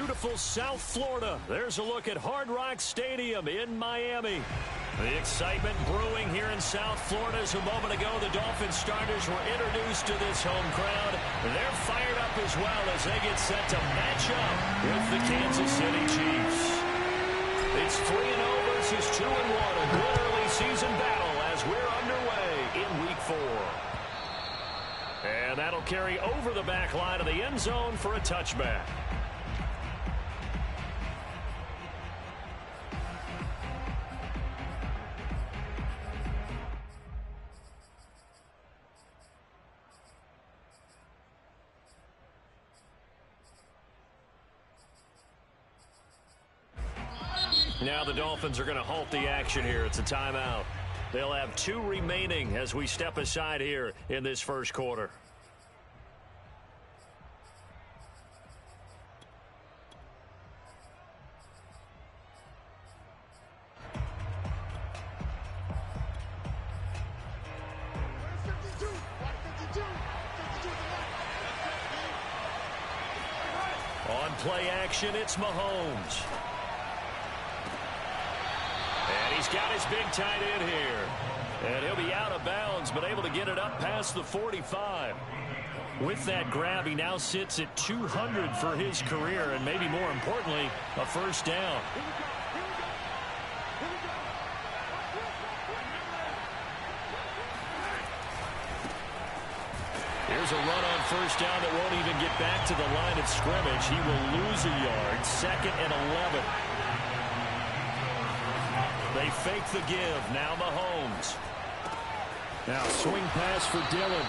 beautiful South Florida. There's a look at Hard Rock Stadium in Miami. The excitement brewing here in South Florida as a moment ago the Dolphins starters were introduced to this home crowd. They're fired up as well as they get set to match up with the Kansas City Chiefs. It's 3-0 versus 2-1, a good early season battle as we're underway in Week 4. And that'll carry over the back line of the end zone for a touchback. Now the Dolphins are going to halt the action here. It's a timeout. They'll have 2 remaining as we step aside here in this first quarter. On play action, it's Mahomes. And he's got his big tight end here. And he'll be out of bounds, but able to get it up past the 45. With that grab, he now sits at 200 for his career, and maybe more importantly, a first down. Here's a run on first down that won't even get back to the line of scrimmage. He will lose a yard, 2nd and 11. They fake the give. Now Mahomes. Now swing pass for Dillon.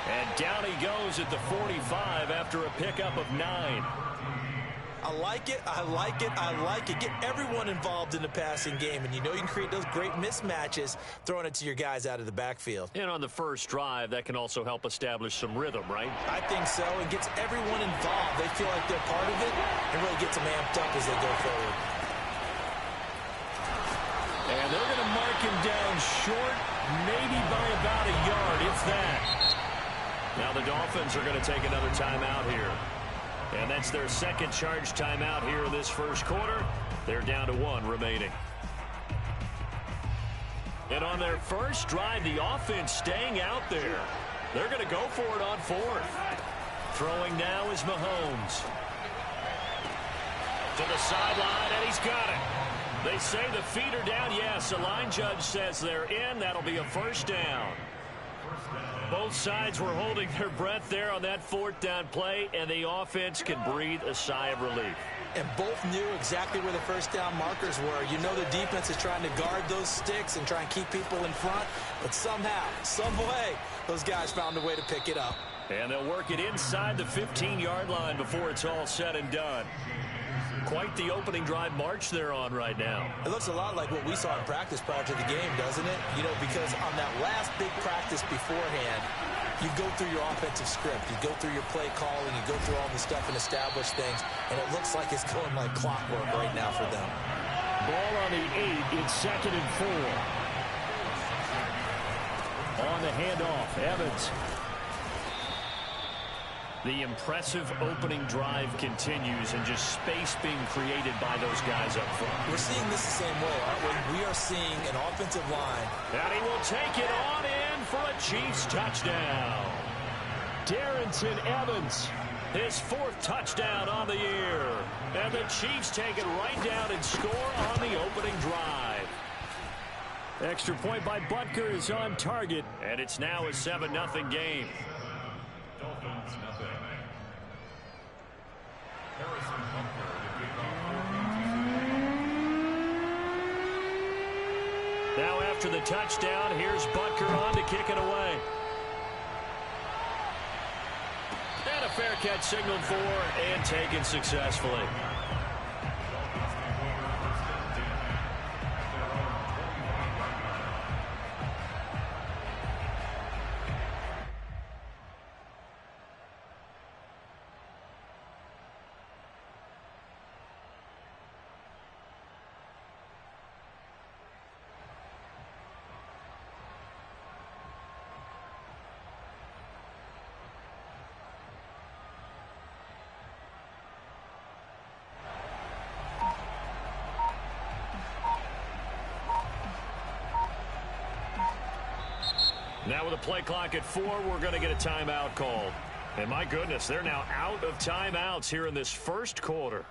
And down he goes at the 45 after a pickup of 9. I like it. I like it. I like it. Get everyone involved in the passing game. And you know you can create those great mismatches throwing it to your guys out of the backfield. And on the first drive, that can also help establish some rhythm, right? I think so. It gets everyone involved. They feel like they're part of it and really gets them amped up as they go forward. And they're going to mark him down short, maybe by about a yard, if that. Now the Dolphins are going to take another timeout here. And that's their second charge timeout here in this first quarter. They're down to 1 remaining. And on their first drive, the offense staying out there. They're going to go for it on 4th. Throwing now is Mahomes. To the sideline, and he's got it. They say the feet are down. Yes, the line judge says they're in. That'll be a first down. Both sides were holding their breath there on that 4th down play, and the offense can breathe a sigh of relief. And both knew exactly where the first down markers were. You know the defense is trying to guard those sticks and try and keep people in front, but somehow, some way, those guys found a way to pick it up. And they'll work it inside the 15-yard line before it's all said and done. Quite the opening drive march they're on right now. It looks a lot like what we saw in practice prior to the game, doesn't it? You know, because on that last big practice beforehand, you go through your offensive script. You go through your play calling. You go through all the stuff and establish things. And it looks like it's going like clockwork right now for them. Ball on the 8. It's 2nd and 4. On the handoff, Evans. The impressive opening drive continues and just space being created by those guys up front. We're seeing this the same way, aren't we? We are seeing an offensive line. And he will take it on in for a Chiefs touchdown. Darrington Evans, his 4th touchdown on the year. And the Chiefs take it right down and score on the opening drive. Extra point by Butker is on target, and it's now a 7-0 game. Now after the touchdown, here's Butker on to kick it away. And a fair catch signaled for and taken successfully. Now with a play clock at 4, we're going to get a timeout called. And my goodness, they're now out of timeouts here in this first quarter.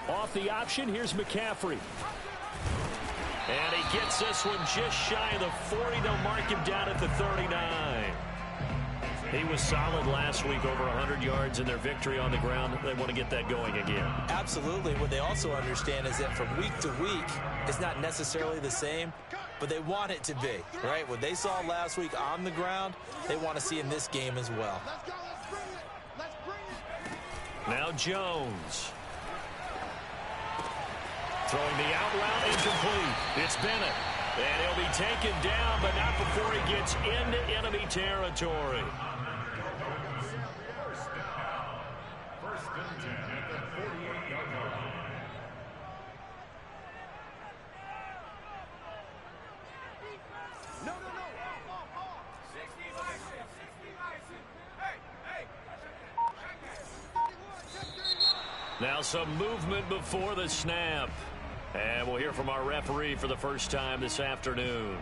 Off the option, here's McCaffrey. And he gets this one just shy of the 40. They'll mark him down at the 39. He was solid last week, over 100 yards in their victory on the ground. They want to get that going again. Absolutely. What they also understand is that from week to week, it's not necessarily the same, but they want it to be, right? What they saw last week on the ground, they want to see in this game as well. Now Jones. Throwing the out route, incomplete. It's Bennett. And he'll be taken down, but not before he gets into enemy territory. Now some movement before the snap. And we'll hear from our referee for the first time this afternoon.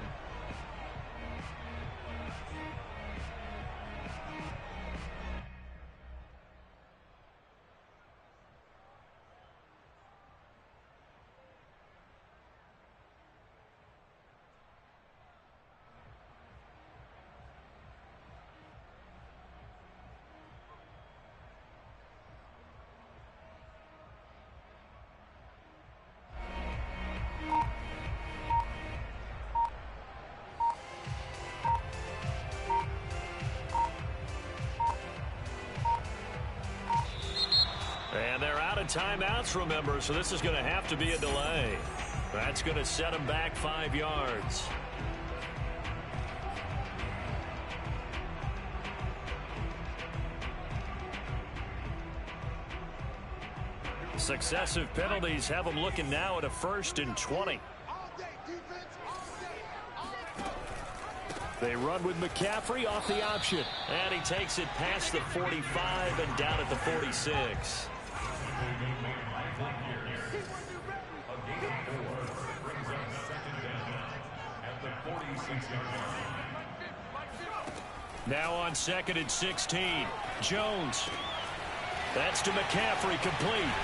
And they're out of timeouts, remember, so this is going to have to be a delay. That's going to set them back 5 yards. Successive penalties have them looking now at a 1st and 20. They run with McCaffrey off the option. And he takes it past the 45 and down at the 46. Now on 2nd and 16. Jones. That's to McCaffrey, complete.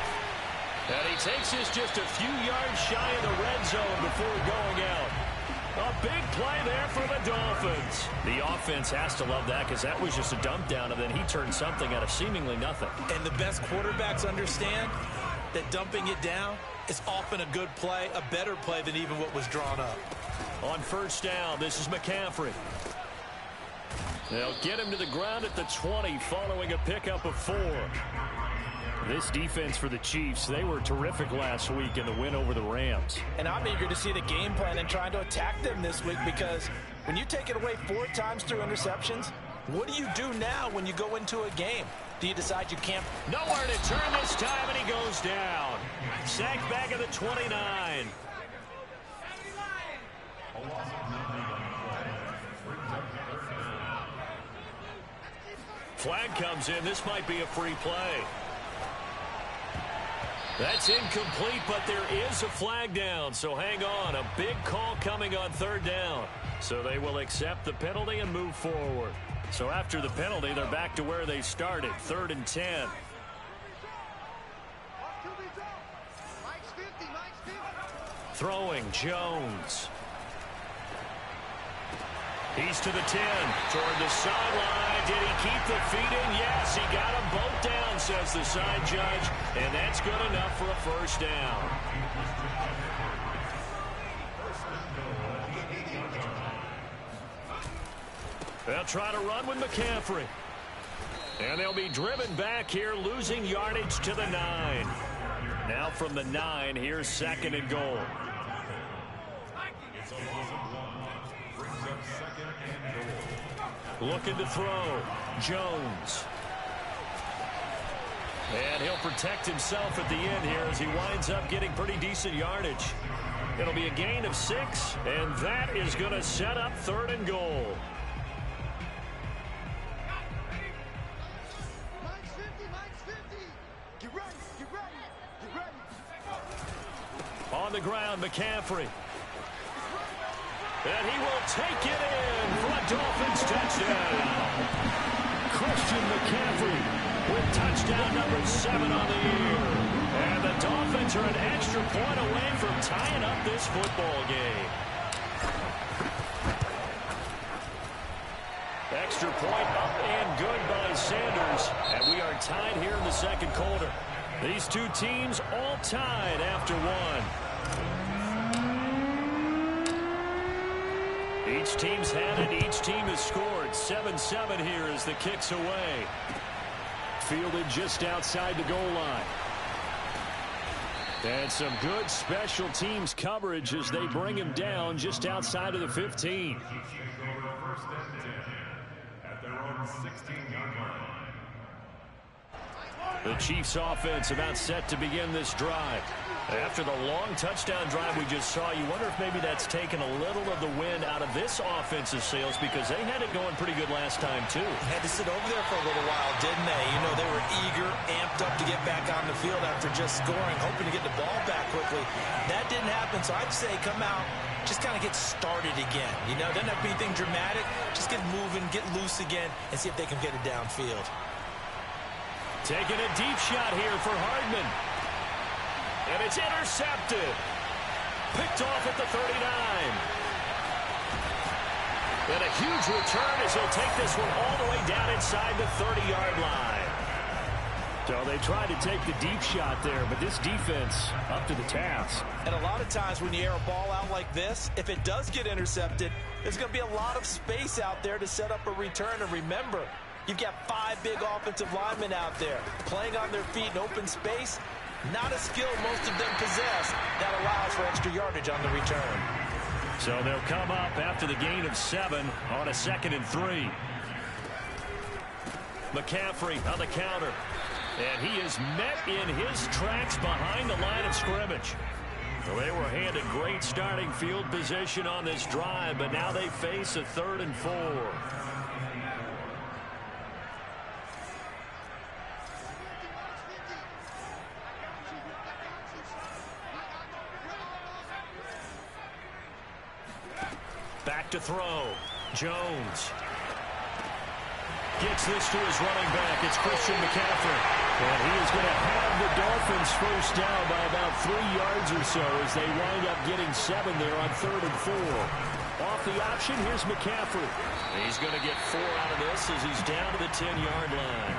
And he takes this just a few yards shy of the red zone before going out. A big play there for the Dolphins. The offense has to love that because that was just a dump down, and then he turned something out of seemingly nothing. And the best quarterbacks understand that dumping it down is often a good play, a better play than even what was drawn up. On 1st down, this is McCaffrey. They'll get him to the ground at the 20 following a pickup of 4. This defense for the Chiefs, they were terrific last week in the win over the Rams. And I'm eager to see the game plan and trying to attack them this week, because when you take it away 4 times through interceptions, what do you do now when you go into a game? Do you decide you can't? Nowhere to turn this time, and he goes down. Sacked back at the 29. Flag comes in. This might be a free play. That's incomplete, but there is a flag down, so hang on. A big call coming on 3rd down. So they will accept the penalty and move forward. So after the penalty, they're back to where they started, 3rd and 10. Throwing, Jones. He's to the 10, toward the sideline. Did he keep the feet in? Yes, he got them both down, says the side judge, and that's good enough for a 1st down. They'll try to run with McCaffrey. And they'll be driven back here, losing yardage to the 9. Now from the 9, here's 2nd and goal. Looking to throw. Jones. And he'll protect himself at the end here as he winds up getting pretty decent yardage. It'll be a gain of 6, and that is going to set up 3rd and goal. the ground, McCaffrey. And he will take it in for a Dolphins touchdown. Christian McCaffrey with touchdown number 7 on the year. And the Dolphins are an extra point away from tying up this football game. Extra point up and good by Sanders. And we are tied here in the second quarter. These two teams all tied after one. Each team's had it. Each team has scored. 7-7 here as the kick's away. Fielded just outside the goal line. And some good special teams coverage as they bring him down just outside of the 15. The Chiefs offense about set to begin this drive. After the long touchdown drive we just saw, you wonder if maybe that's taken a little of the wind out of this offensive sails because they had it going pretty good last time too. Had to sit over there for a little while, didn't they? You know, they were eager, amped up to get back on the field after just scoring, hoping to get the ball back quickly. That didn't happen, so I'd say come out, just kind of get started again. You know, doesn't have to be anything dramatic. Just get moving, get loose again, and see if they can get it downfield. Taking a deep shot here for Hardman. And it's intercepted. Picked off at the 39. And a huge return as he'll take this one all the way down inside the 30-yard line. So they tried to take the deep shot there, but this defense up to the task. And a lot of times when you air a ball out like this, if it does get intercepted, there's going to be a lot of space out there to set up a return. And remember, you've got 5 big offensive linemen out there playing on their feet in open space. Not a skill most of them possess that allows for extra yardage on the return. So they'll come up after the gain of 7 on a 2nd and 3. McCaffrey on the counter. And he is met in his tracks behind the line of scrimmage. Well, they were handed great starting field position on this drive, but now they face a 3rd and 4. Back to throw. Jones gets this to his running back. It's Christian McCaffrey. And he is going to have the Dolphins first down by about 3 yards or so as they wind up getting 7 there on 3rd and 4. Off the option, here's McCaffrey. He's going to get 4 out of this as he's down to the 10-yard line.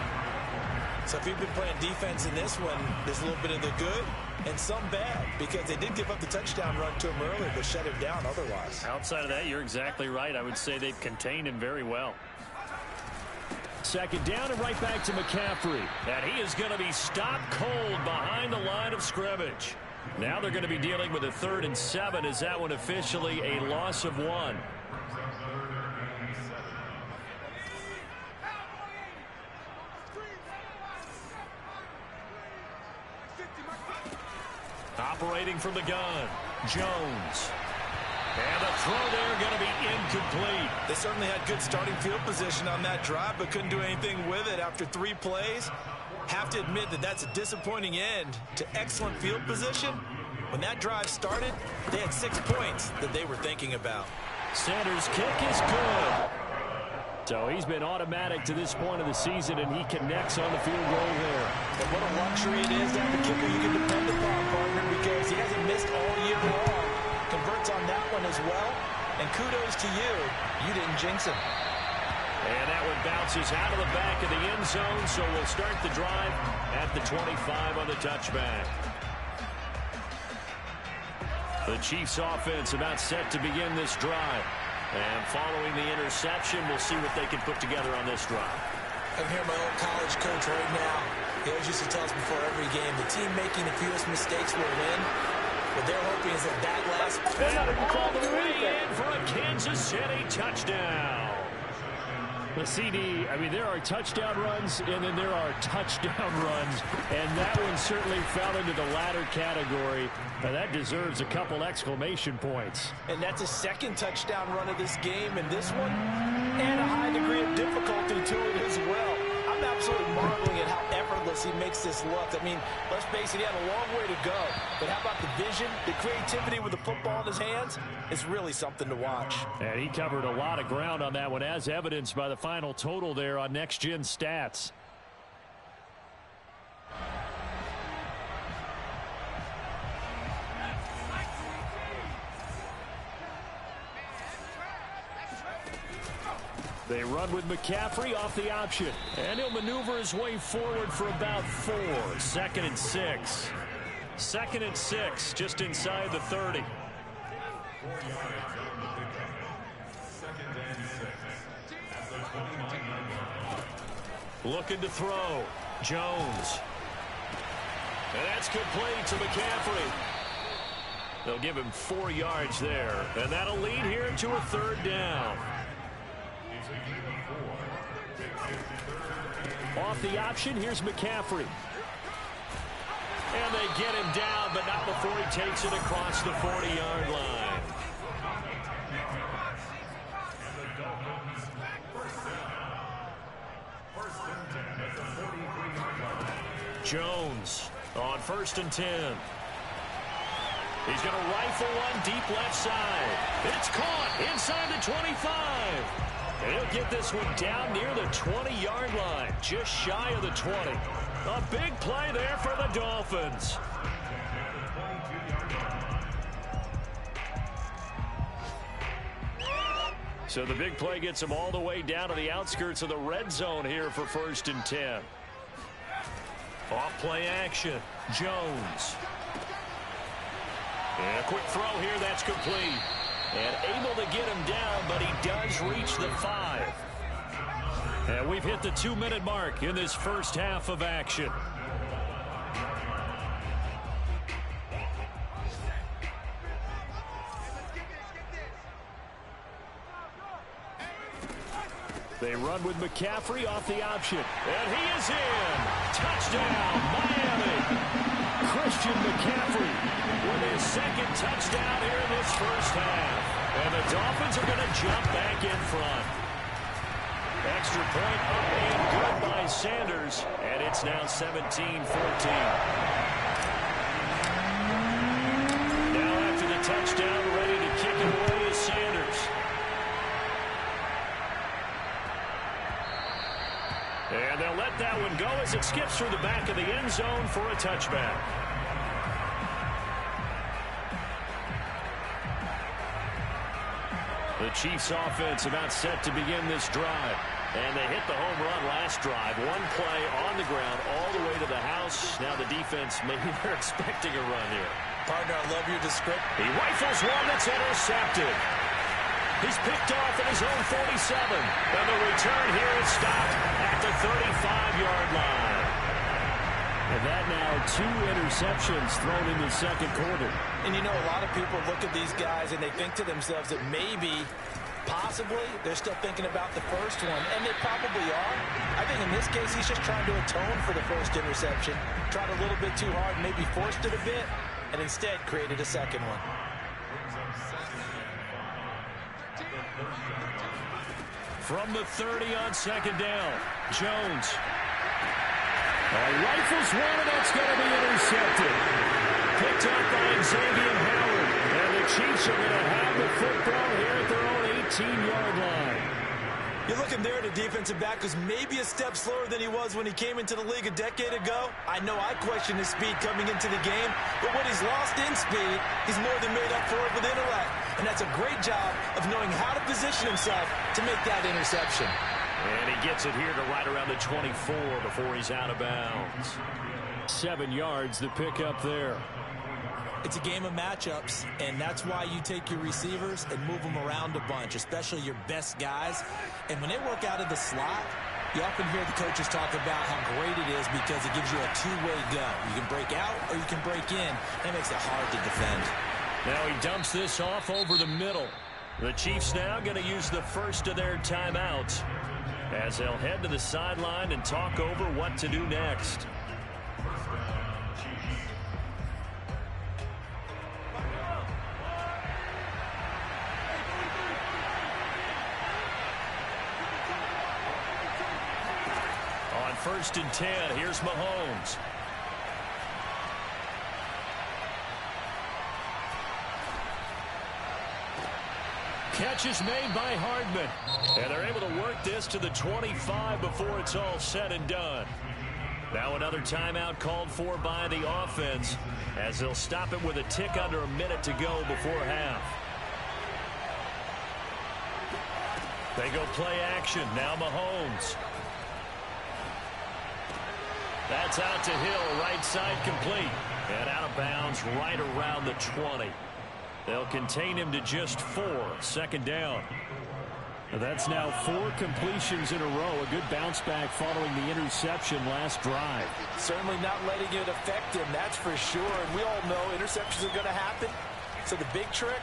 So if you've been playing defense in this one, there's a little bit of the good and some bad because they did give up the touchdown run to him earlier but shut him down otherwise. Outside of that, you're exactly right. I would say they've contained him very well. 2nd down and right back to McCaffrey. And he is going to be stopped cold behind the line of scrimmage. Now they're going to be dealing with a 3rd and 7 as that one officially a loss of 1. Operating from the gun, Jones. And the throw there going to be incomplete. They certainly had good starting field position on that drive, but couldn't do anything with it after 3 plays. Have to admit that that's a disappointing end to excellent field position. When that drive started, they had 6 points that they were thinking about. Sanders' kick is good. So he's been automatic to this point of the season, and he connects on the field goal there. And what a luxury it is to have a kicker you can depend upon, partner, because he hasn't missed all year long. Converts on that one as well. And kudos to you. You didn't jinx him. And that one bounces out of the back of the end zone, so we'll start the drive at the 25 on the touchback. The Chiefs offense about set to begin this drive. And following the interception, we'll see what they can put together on this drive. I'm here, my old college coach right now. He always used to tell us before every game, the team making the fewest mistakes will win. What they're hoping is that last... all the way in for a Kansas City touchdown. The CD, I mean, there are touchdown runs, and then there are touchdown runs, and that one certainly fell into the latter category. Now, that deserves a couple exclamation points. And that's a 2nd touchdown run of this game, and this one, and a high degree of difficulty to it as well. I'm absolutely marveling at how effortless regardless, he makes this look. I mean, let's face it, he had a long way to go. But how about the vision, the creativity with the football in his hands? It's really something to watch. And he covered a lot of ground on that one, as evidenced by the final total there on Next Gen Stats. They run with McCaffrey off the option. And he'll maneuver his way forward for about 4. 2nd and 6. 2nd and 6, just inside the 30. Looking to throw. Jones. And that's complete to McCaffrey. They'll give him 4 yards there. And that'll lead here to a 3rd down. Off the option, here's McCaffrey. And they get him down, but not before he takes it across the 40-yard line. Jones on 1st and 10. He's going to rifle one deep left side. It's caught inside the 25. And he'll get this one down near the 20-yard line, just shy of the 20. A big play there for the Dolphins. So the big play gets him all the way down to the outskirts of the red zone here for 1st and 10. Off play action. Jones. And a quick throw here, that's complete. And able to get him down, but he does reach the 5. And we've hit the 2-minute mark in this first half of action. They run with McCaffrey off the option. And he is in. Touchdown, Miami. Christian McCaffrey with his 2nd touchdown here in this first half. And the Dolphins are going to jump back in front. Extra point up and good by Sanders. And it's now 17-14. Now after the touchdown, ready to kick it away is Sanders. And they'll let that one go as it skips through the back of the end zone for a touchback. The Chiefs offense about set to begin this drive. And they hit the home run last drive. One play on the ground all the way to the house. Now the defense, maybe they're expecting a run here. Partner, I love your description. He rifles one that's intercepted. He's picked off at his own 47. And the return here is stopped at the 35-yard line. And that now 2 interceptions thrown in the 2nd quarter. And you know, a lot of people look at these guys and they think to themselves that maybe, possibly, they're still thinking about the first one. And they probably are. I think in this case, he's just trying to atone for the first interception. Tried a little bit too hard, maybe forced it a bit, and instead created a 2nd one. From the 30 on 2nd down, Jones. Rifles one, and that's going to be intercepted. Picked up by Xavier Howard. And the Chiefs are going to have the football here at their own 18-yard line. You're looking there at a defensive back who's maybe a step slower than he was when he came into the league a decade ago. I know I questioned his speed coming into the game, but what he's lost in speed, he's more than made up for it with intellect. And that's a great job of knowing how to position himself to make that interception. And he gets it here to right around the 24 before he's out of bounds. 7 yards, the pickup there. It's a game of matchups, and that's why you take your receivers and move them around a bunch, especially your best guys. And when they work out of the slot, you often hear the coaches talk about how great it is because it gives you a two-way go. You can break out or you can break in. That makes it hard to defend. Now he dumps this off over the middle. The Chiefs now going to use the first of their timeouts as they'll head to the sideline and talk over what to do next. On 1st and 10. Here's Mahomes. Catch is made by Hardman. And they're able to work this to the 25 before it's all said and done. Now another timeout called for by the offense as they'll stop it with a tick under a minute to go before half. They go play action. Now Mahomes. That's out to Hill. Right side complete. And out of bounds right around the 20. They'll contain him to just 4. 2nd down. That's now 4 completions in a row. A good bounce back following the interception last drive. Certainly not letting it affect him, that's for sure. And we all know interceptions are going to happen. So the big trick,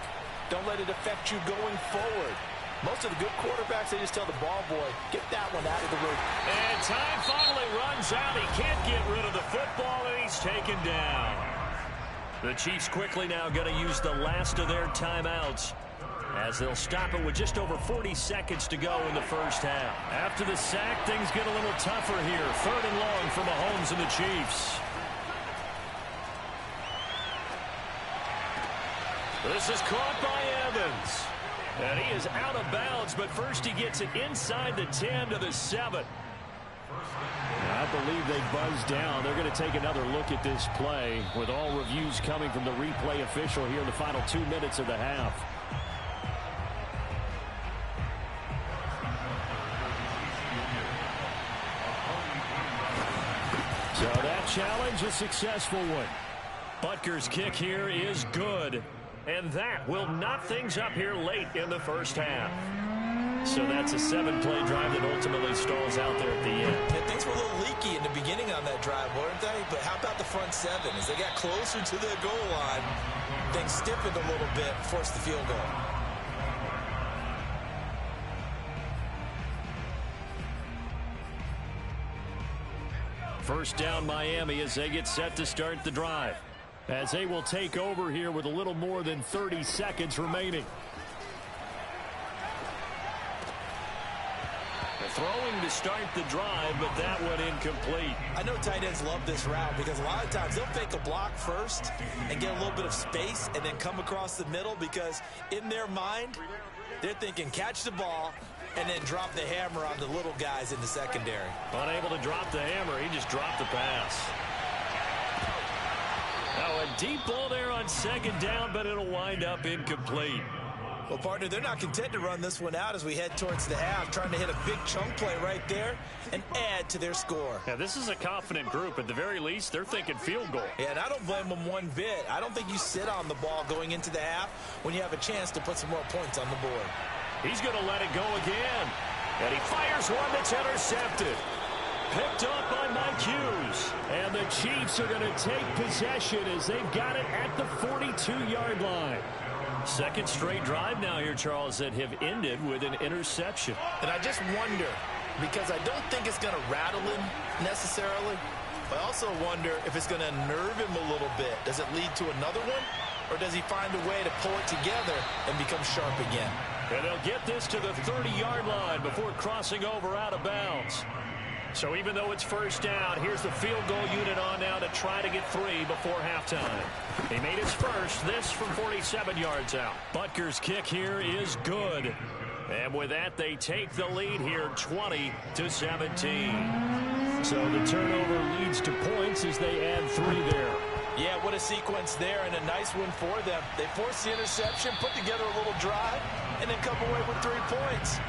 don't let it affect you going forward. Most of the good quarterbacks, they just tell the ball boy, get that one out of the room. And time finally runs out. He can't get rid of the football, and he's taken down. The Chiefs quickly now going to use the last of their timeouts as they'll stop it with just over 40 seconds to go in the first half. After the sack, things get a little tougher here. 3rd and long for Mahomes and the Chiefs. This is caught by Evans. And he is out of bounds, but first he gets it inside the 10 to the 7. I believe they buzzed down. They're going to take another look at this play with all reviews coming from the replay official here in the final 2 minutes of the half. So that challenge, a successful one. Butker's kick here is good. And that will knot things up here late in the first half. So that's a 7-play drive that ultimately stalls out there at the end. Yeah, things were a little leaky in the beginning on that drive, weren't they? But how about the front 7? As they got closer to the goal line, things stiffened a little bit, forced the field goal. First down Miami as they get set to start the drive. As they will take over here with a little more than 30 seconds remaining. Throwing to start the drive, but that went incomplete. I know tight ends love this route because a lot of times they'll fake a block first and get a little bit of space and then come across the middle because in their mind, they're thinking catch the ball and then drop the hammer on the little guys in the secondary. Unable to drop the hammer, he just dropped the pass. Now a deep ball there on 2nd down, but it'll wind up incomplete. Well, partner, they're not content to run this one out as we head towards the half, trying to hit a big chunk play right there and add to their score. Yeah, this is a confident group. At the very least, they're thinking field goal. Yeah, and I don't blame them one bit. I don't think you sit on the ball going into the half when you have a chance to put some more points on the board. He's going to let it go again. And he fires one that's intercepted. Picked up by Mike Hughes. And the Chiefs are going to take possession as they've got it at the 42-yard line. Second straight drive now here, Charles, that have ended with an interception. And I just wonder, because I don't think it's going to rattle him necessarily, but I also wonder if it's going to nerve him a little bit. Does it lead to another one? Or does he find a way to pull it together and become sharp again? And they'll get this to the 30-yard line before crossing over out of bounds. So even though it's first down, here's the field goal unit on now to try to get 3 before halftime. He made his first, this from 47 yards out. Butker's kick here is good. And with that, they take the lead here 20-17. So the turnover leads to points as they add 3 there. Yeah, what a sequence there, and a nice one for them. They forced the interception, put together a little drive, and then come away with 3 points.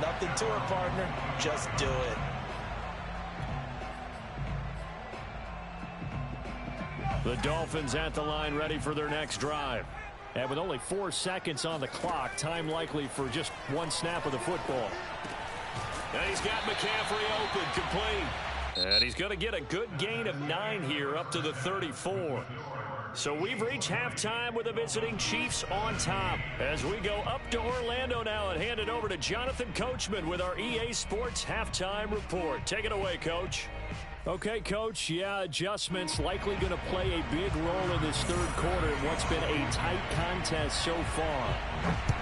Nothing to it, partner. Just do it. The Dolphins at the line ready for their next drive. And with only 4 seconds on the clock, time likely for just 1 snap of the football. And he's got McCaffrey open, complete. And he's going to get a good gain of 9 here up to the 34. So we've reached halftime with the visiting Chiefs on top. As we go up to Orlando now and hand it over to Jonathan Coachman with our EA Sports Halftime Report. Take it away, Coach. Okay, Coach, yeah, adjustments likely going to play a big role in this third quarter in what's been a tight contest so far.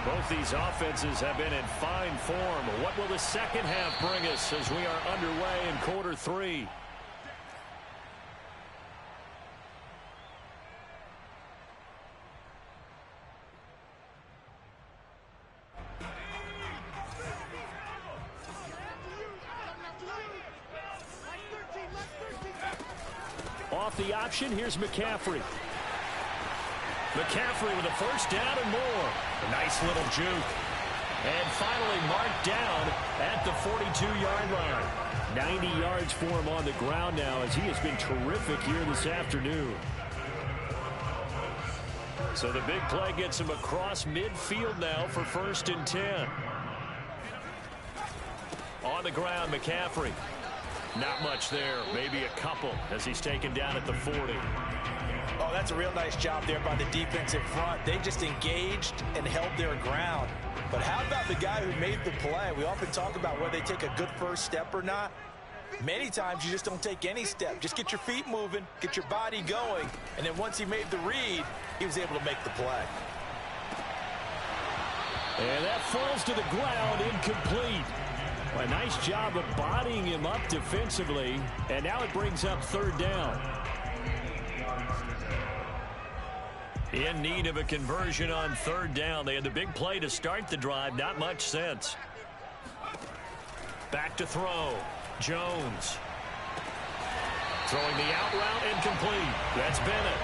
Both these offenses have been in fine form. What will the second half bring us as we are underway in quarter three? Off the option, here's McCaffrey. McCaffrey with a first down and more. A nice little juke. And finally marked down at the 42-yard line. 90 yards for him on the ground now as he has been terrific here this afternoon. So the big play gets him across midfield now for 1st and 10. On the ground, McCaffrey. Not much there, maybe a couple as he's taken down at the 40. Oh, that's a real nice job there by the defensive front. They just engaged and held their ground. But how about the guy who made the play? We often talk about whether they take a good first step or not. Many times you just don't take any step. Just get your feet moving, get your body going, and then once he made the read, he was able to make the play. And that falls to the ground, incomplete. A nice job of bodying him up defensively, and now it brings up 3rd down. In need of a conversion on 3rd down. They had the big play to start the drive. Not much sense. Back to throw. Jones. Throwing the out route, incomplete. That's Bennett.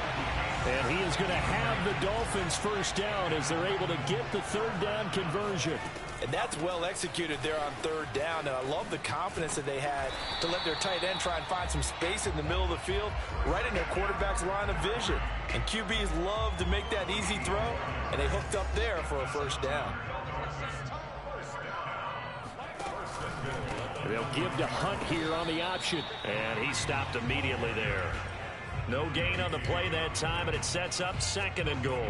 And he is going to have the Dolphins first down as they're able to get the 3rd down conversion. And that's well executed there on 3rd down. And I love the confidence that they had to let their tight end try and find some space in the middle of the field, right in their quarterback's line of vision. And QBs love to make that easy throw, and they hooked up there for a first down. They'll give to Hunt here on the option. And he stopped immediately there. No gain on the play that time, and it sets up 2nd and goal.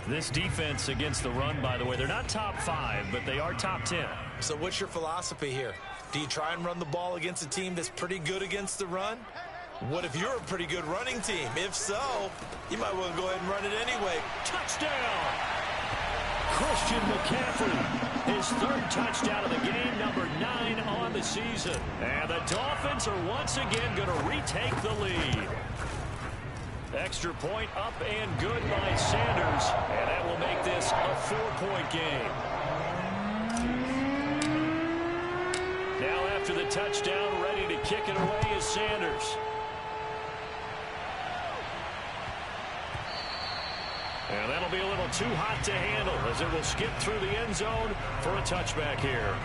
This defense against the run, by the way, they're not top 5, but they are top 10. So what's your philosophy here? Do you try and run the ball against a team that's pretty good against the run? What if you're a pretty good running team? If so, you might want to go ahead and run it anyway. Touchdown! Christian McCaffrey. His 3rd touchdown of the game, number 9 on the season. And the Dolphins are once again going to retake the lead. Extra point up and good by Sanders. And that will make this a 4-point game. Now after the touchdown, ready to kick it away is Sanders. And that'll be a little too hot to handle as it will skip through the end zone for a touchback here.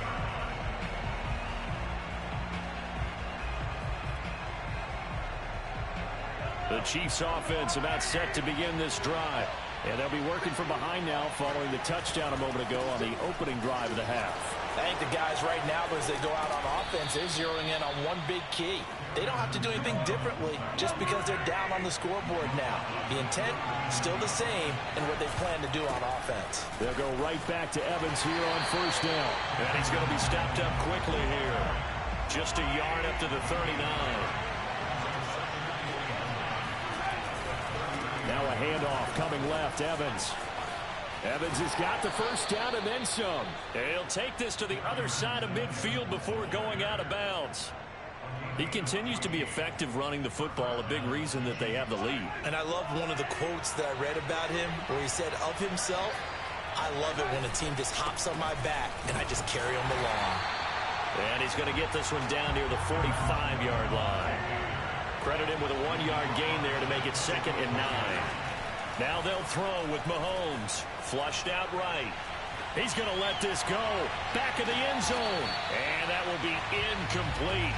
The Chiefs offense about set to begin this drive. And they'll be working from behind now following the touchdown a moment ago on the opening drive of the half. I think the guys right now, as they go out on offense, they're zeroing in on one big key. They don't have to do anything differently just because they're down on the scoreboard now. The intent still the same in what they plan to do on offense. They'll go right back to Evans here on 1st down. And he's going to be stopped up quickly here. Just a yard up to the 39. Now a handoff coming left, Evans. Evans has got the first down and then some. He'll take this to the other side of midfield before going out of bounds. He continues to be effective running the football, a big reason that they have the lead. And I love one of the quotes that I read about him where he said of himself, I love it when a team just hops on my back and I just carry them along. And he's going to get this one down near the 45-yard line. Credit him with a 1-yard gain there to make it 2nd and 9. Now they'll throw with Mahomes. Flushed out right. He's going to let this go. Back of the end zone. And that will be incomplete.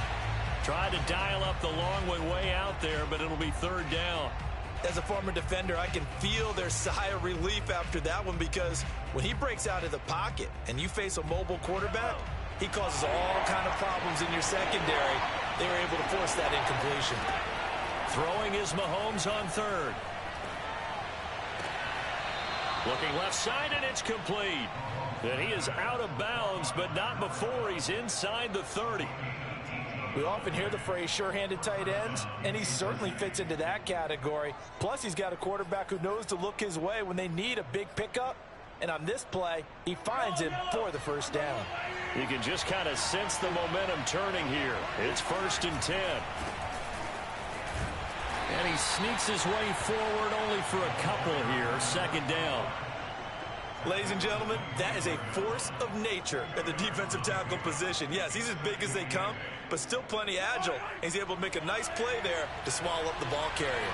Tried to dial up the long one way out there, but it'll be 3rd down. As a former defender, I can feel their sigh of relief after that one because when he breaks out of the pocket and you face a mobile quarterback, he causes all kind of problems in your secondary. They were able to force that incompletion. Throwing is Mahomes on 3rd. Looking left side, and it's complete. And he is out of bounds, but not before he's inside the 30. We often hear the phrase sure-handed tight ends, and he certainly fits into that category. Plus, he's got a quarterback who knows to look his way when they need a big pickup. And on this play, he finds him for the first down. You can just kind of sense the momentum turning here. It's 1st and 10. And he sneaks his way forward only for a couple here. 2nd down. Ladies and gentlemen, that is a force of nature at the defensive tackle position. Yes, he's as big as they come, but still plenty agile. He's able to make a nice play there to swallow up the ball carrier.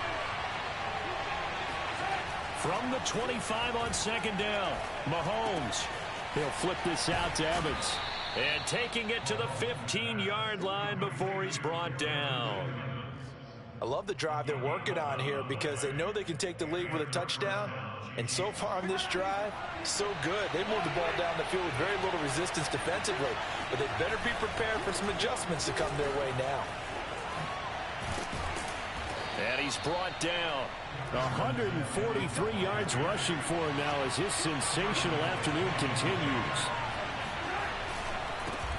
From the 25 on 2nd down, Mahomes. He'll flip this out to Evans. And taking it to the 15-yard line before he's brought down. I love the drive they're working on here because they know they can take the lead with a touchdown. And so far on this drive, so good. They moved the ball down the field with very little resistance defensively. But they better be prepared for some adjustments to come their way now. And he's brought down. 143 yards rushing for him now as his sensational afternoon continues.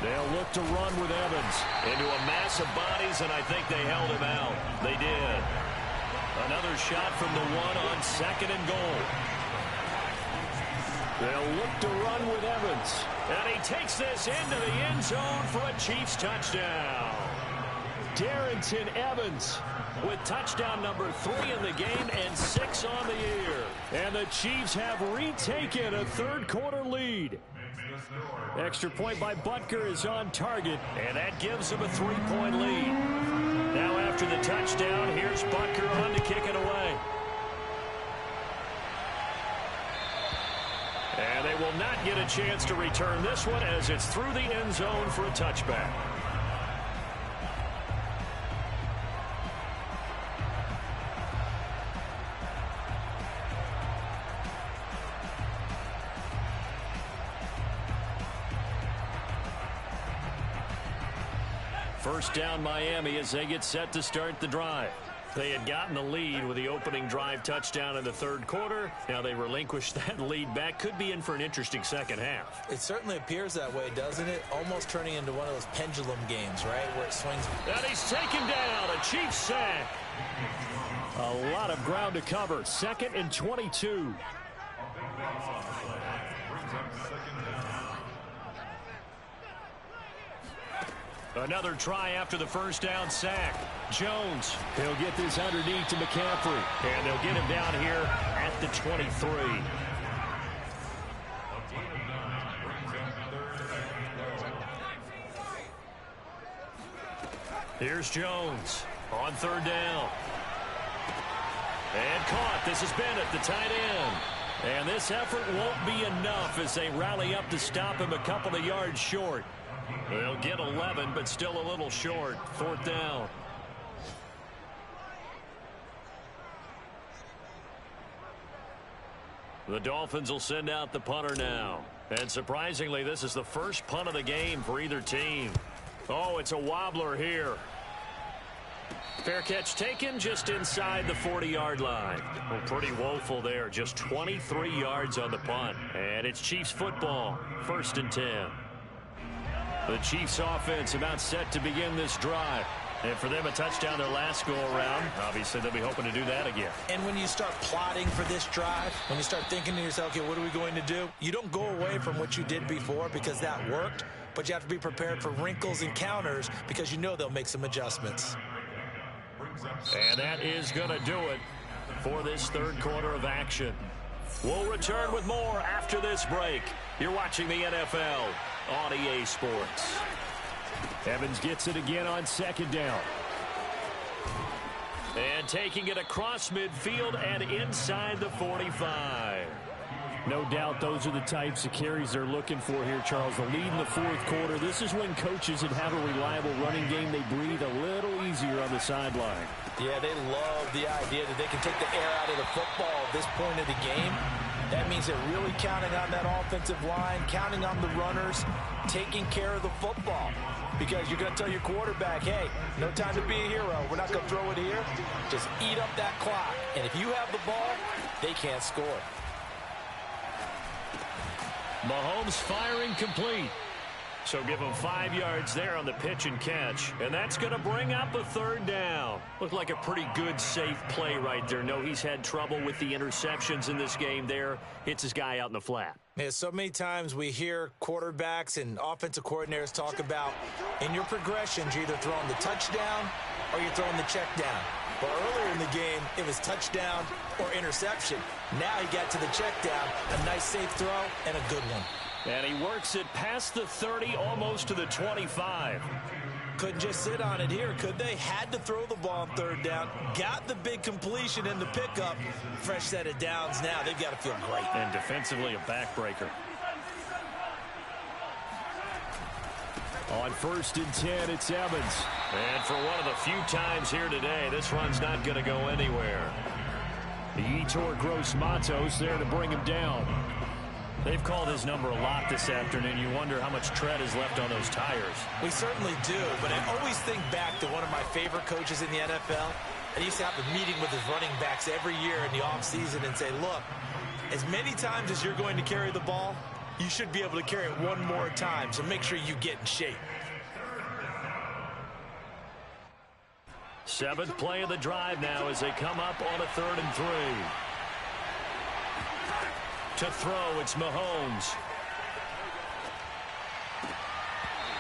They'll look to run with Evans into a mass of bodies, and I think they held him out. They did. Another shot from the 1 on 2nd and goal. They'll look to run with Evans. And he takes this into the end zone for a Chiefs touchdown. Darrington Evans with touchdown number 3 in the game and 6 on the year. And the Chiefs have retaken a 3rd quarter lead. Extra point by Butker is on target. And that gives them a 3-point lead. Now after the touchdown, here's Butker on to kick it away. And they will not get a chance to return this one as it's through the end zone for a touchback. First down Miami as they get set to start the drive. They had gotten the lead with the opening drive touchdown in the 3rd quarter. Now they relinquish that lead back. Could be in for an interesting second half. It certainly appears that way, doesn't it? Almost turning into one of those pendulum games, right? Where it swings. And he's taken down. A Chiefs sack. A lot of ground to cover. 2nd and 22. Another try after the first down sack. Jones. He'll get this underneath to McCaffrey. And they'll get him down here at the 23. Here's Jones on 3rd down. And caught. This is Bennett, the tight end. And this effort won't be enough as they rally up to stop him a couple of yards short. They'll get 11, but still a little short. 4th down. The Dolphins will send out the punter now. And surprisingly, this is the first punt of the game for either team. Oh, it's a wobbler here. Fair catch taken just inside the 40-yard line. Well, pretty woeful there. Just 23 yards on the punt. And it's Chiefs football. 1st and 10. The Chiefs offense about set to begin this drive. And for them, a touchdown their last go-around. Obviously, they'll be hoping to do that again. And when you start plotting for this drive, when you start thinking to yourself, okay, what are we going to do? You don't go away from what you did before because that worked, but you have to be prepared for wrinkles and counters because you know they'll make some adjustments. And that is going to do it for this 3rd quarter of action. We'll return with more after this break. You're watching the NFL on EA Sports. Evans gets it again on 2nd down. And taking it across midfield and inside the 45. No doubt those are the types of carries they're looking for here, Charles. The lead in the 4th quarter. This is when coaches that have a reliable running game, they breathe a little easier on the sideline. Yeah, they love the idea that they can take the air out of the football at this point of the game. That means they're really counting on that offensive line, counting on the runners, taking care of the football. Because you're going to tell your quarterback, hey, no time to be a hero. We're not going to throw it here. Just eat up that clock. And if you have the ball, they can't score. Mahomes firing complete. So give him 5 yards there on the pitch and catch. And that's going to bring up a third down. Looked like a pretty good, safe play right there. No, he's had trouble with the interceptions in this game there. Hits his guy out in the flat. Yeah, so many times we hear quarterbacks and offensive coordinators talk about in your progressions, you're either throwing the touchdown or you're throwing the check down. But earlier in the game, it was touchdown or interception. Now he got to the check down, a nice safe throw, and a good one. And he works it past the 30, almost to the 25. Couldn't just sit on it here, could they? Had to throw the ball on third down. Got the big completion in the pickup. Fresh set of downs now. They've got to feel great. And defensively, a backbreaker. On 1st and 10, it's Evans. And for one of the few times here today, this run's not going to go anywhere. Yetur Gross-Matos there to bring him down. They've called his number a lot this afternoon. You wonder how much tread is left on those tires. We certainly do, but I always think back to one of my favorite coaches in the NFL. I used to have a meeting with his running backs every year in the offseason and say, look, as many times as you're going to carry the ball, you should be able to carry it one more time, so make sure you get in shape. 7th play of the drive now as they come up on a 3rd and 3. To throw, it's Mahomes.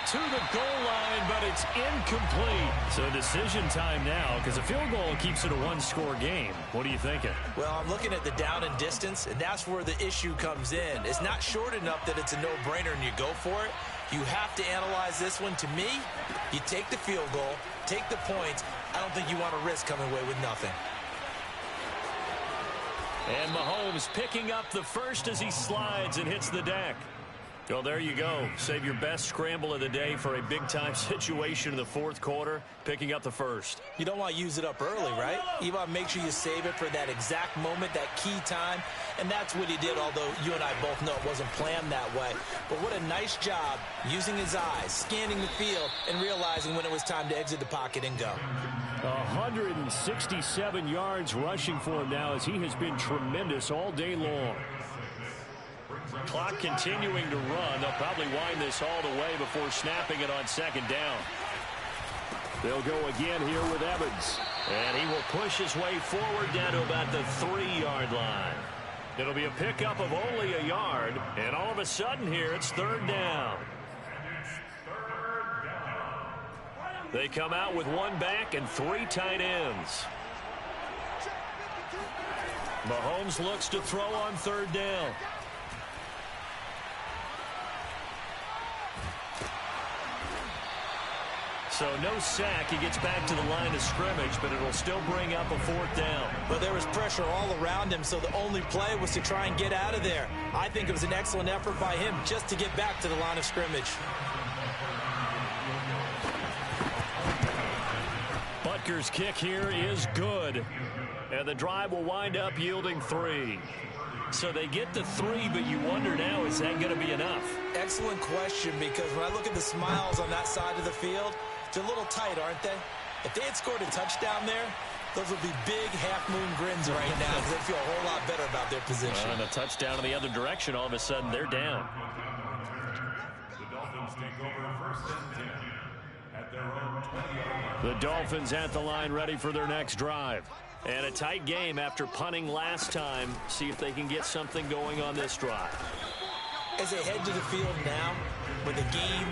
To the goal line, but it's incomplete. So decision time now, because a field goal keeps it a one-score game. What are you thinking? Well, I'm looking at the down and distance, and that's where the issue comes in. It's not short enough that it's a no-brainer and you go for it. You have to analyze this one. To me, you take the field goal, take the points. I don't think you want to risk coming away with nothing. And Mahomes picking up the first as he slides and hits the deck. Well, there you go. Save your best scramble of the day for a big-time situation in the 4th quarter, picking up the first. You don't want to use it up early, right? You want to make sure you save it for that exact moment, that key time, and that's what he did, although you and I both know it wasn't planned that way. But what a nice job using his eyes, scanning the field, and realizing when it was time to exit the pocket and go. 167 yards rushing for him now as he has been tremendous all day long. Clock continuing to run. They'll probably wind this all the way before snapping it on 2nd down. They'll go again here with Evans. And he will push his way forward down to about the 3-yard line. It'll be a pickup of only a yard. And all of a sudden here, it's 3rd down. They come out with 1 back and 3 tight ends. Mahomes looks to throw on 3rd down. So no sack. He gets back to the line of scrimmage, but it'll still bring up a 4th down. But there was pressure all around him, so the only play was to try and get out of there. I think it was an excellent effort by him just to get back to the line of scrimmage. Butker's kick here is good. And the drive will wind up yielding 3. So they get to 3, but you wonder now, is that going to be enough? Excellent question, because when I look at the smiles on that side of the field, they're a little tight, aren't they? If they had scored a touchdown there, those would be big half-moon grins right now because they feel a whole lot better about their position. And a touchdown in the other direction, all of a sudden they're down. The Dolphins take over 1st and 10 at their own 20-yard line. The Dolphins at the line ready for their next drive. And a tight game after punting last time. See if they can get something going on this drive. As they head to the field now, with the game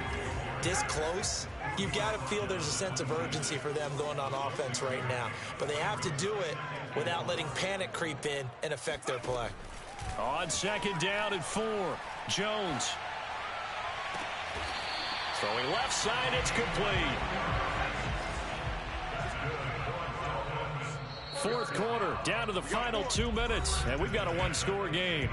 this close, you've got to feel there's a sense of urgency for them going on offense right now. But they have to do it without letting panic creep in and affect their play. On 2nd down and 4, Jones. Throwing left side, it's complete. 4th quarter, down to the final 2 minutes, and we've got a 1-score game.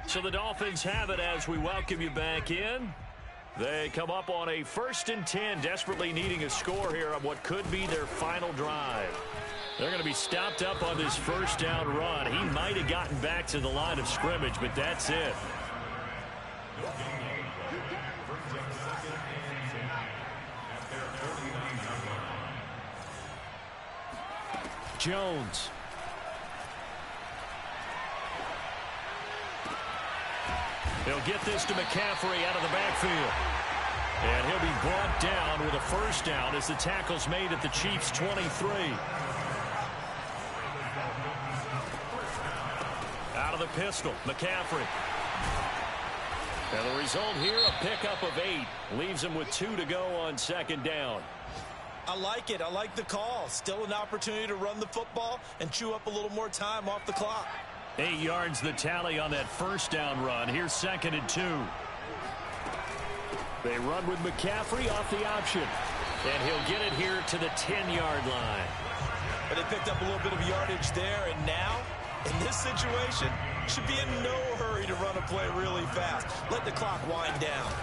So the Dolphins have it as we welcome you back in. They come up on a 1st and 10, desperately needing a score here on what could be their final drive. They're going to be stopped up on this 1st down run. He might have gotten back to the line of scrimmage, but that's it. Jones. He'll get this to McCaffrey out of the backfield. And he'll be brought down with a first down as the tackle's made at the Chiefs' 23. Out of the pistol, McCaffrey. And the result here, a pickup of 8. Leaves him with 2 to go on second down. I like it. I like the call. Still an opportunity to run the football and chew up a little more time off the clock. 8 yards the tally on that first down run. Here's 2nd and 2. They run with McCaffrey off the option. And he'll get it here to the 10-yard line. But they picked up a little bit of yardage there, and now, in this situation, should be in no hurry to run a play really fast. Let the clock wind down.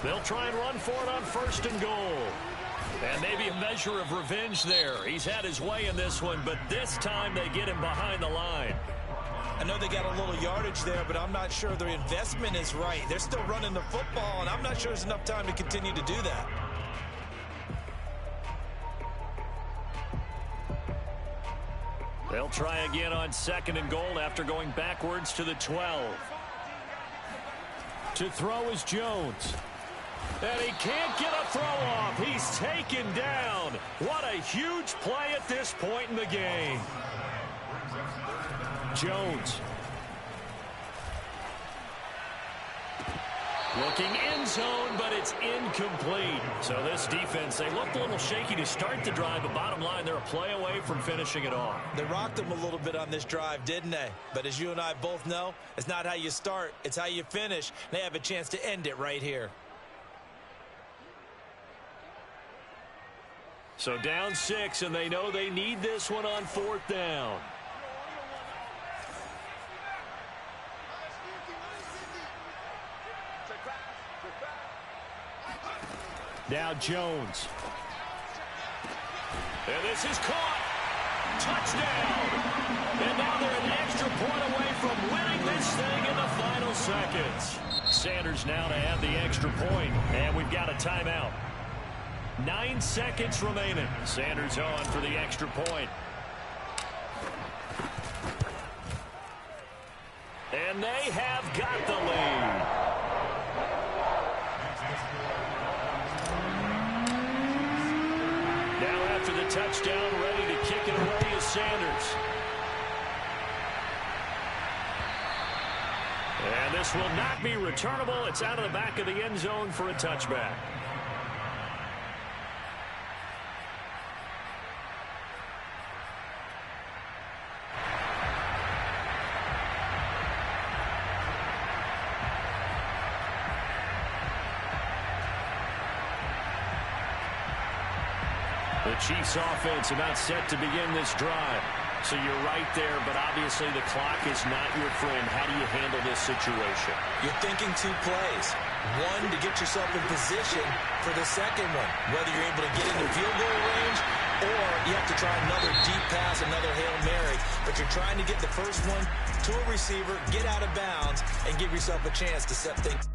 They'll try and run for it on 1st and goal. And maybe a measure of revenge there. He's had his way in this one, but this time they get him behind the line. I know they got a little yardage there, but I'm not sure their investment is right. They're still running the football, and I'm not sure there's enough time to continue to do that. They'll try again on 2nd and goal after going backwards to the 12. To throw is Jones. And he can't get a throw off. He's taken down. What a huge play at this point in the game. Jones. Looking end zone, but it's incomplete. So this defense, they looked a little shaky to start the drive, but bottom line, they're a play away from finishing it off. They rocked them a little bit on this drive, didn't they? But as you and I both know, it's not how you start, it's how you finish. They have a chance to end it right here. So down 6, and they know they need this one on 4th down. Now Jones. And this is caught. Touchdown. And now they're an extra point away from winning this thing in the final seconds. Sanders now to add the extra point. And we've got a timeout. 9 seconds remaining. Sanders on for the extra point. And they have got the lead. Now after the touchdown, ready to kick it away is Sanders. And this will not be returnable. It's out of the back of the end zone for a touchback. The Chiefs offense about set to begin this drive. So you're right there, but obviously the clock is not your friend. How do you handle this situation? You're thinking 2 plays. One, to get yourself in position for the second one, whether you're able to get into field goal range or you have to try another deep pass, another Hail Mary. But you're trying to get the first one to a receiver, get out of bounds, and give yourself a chance to set things.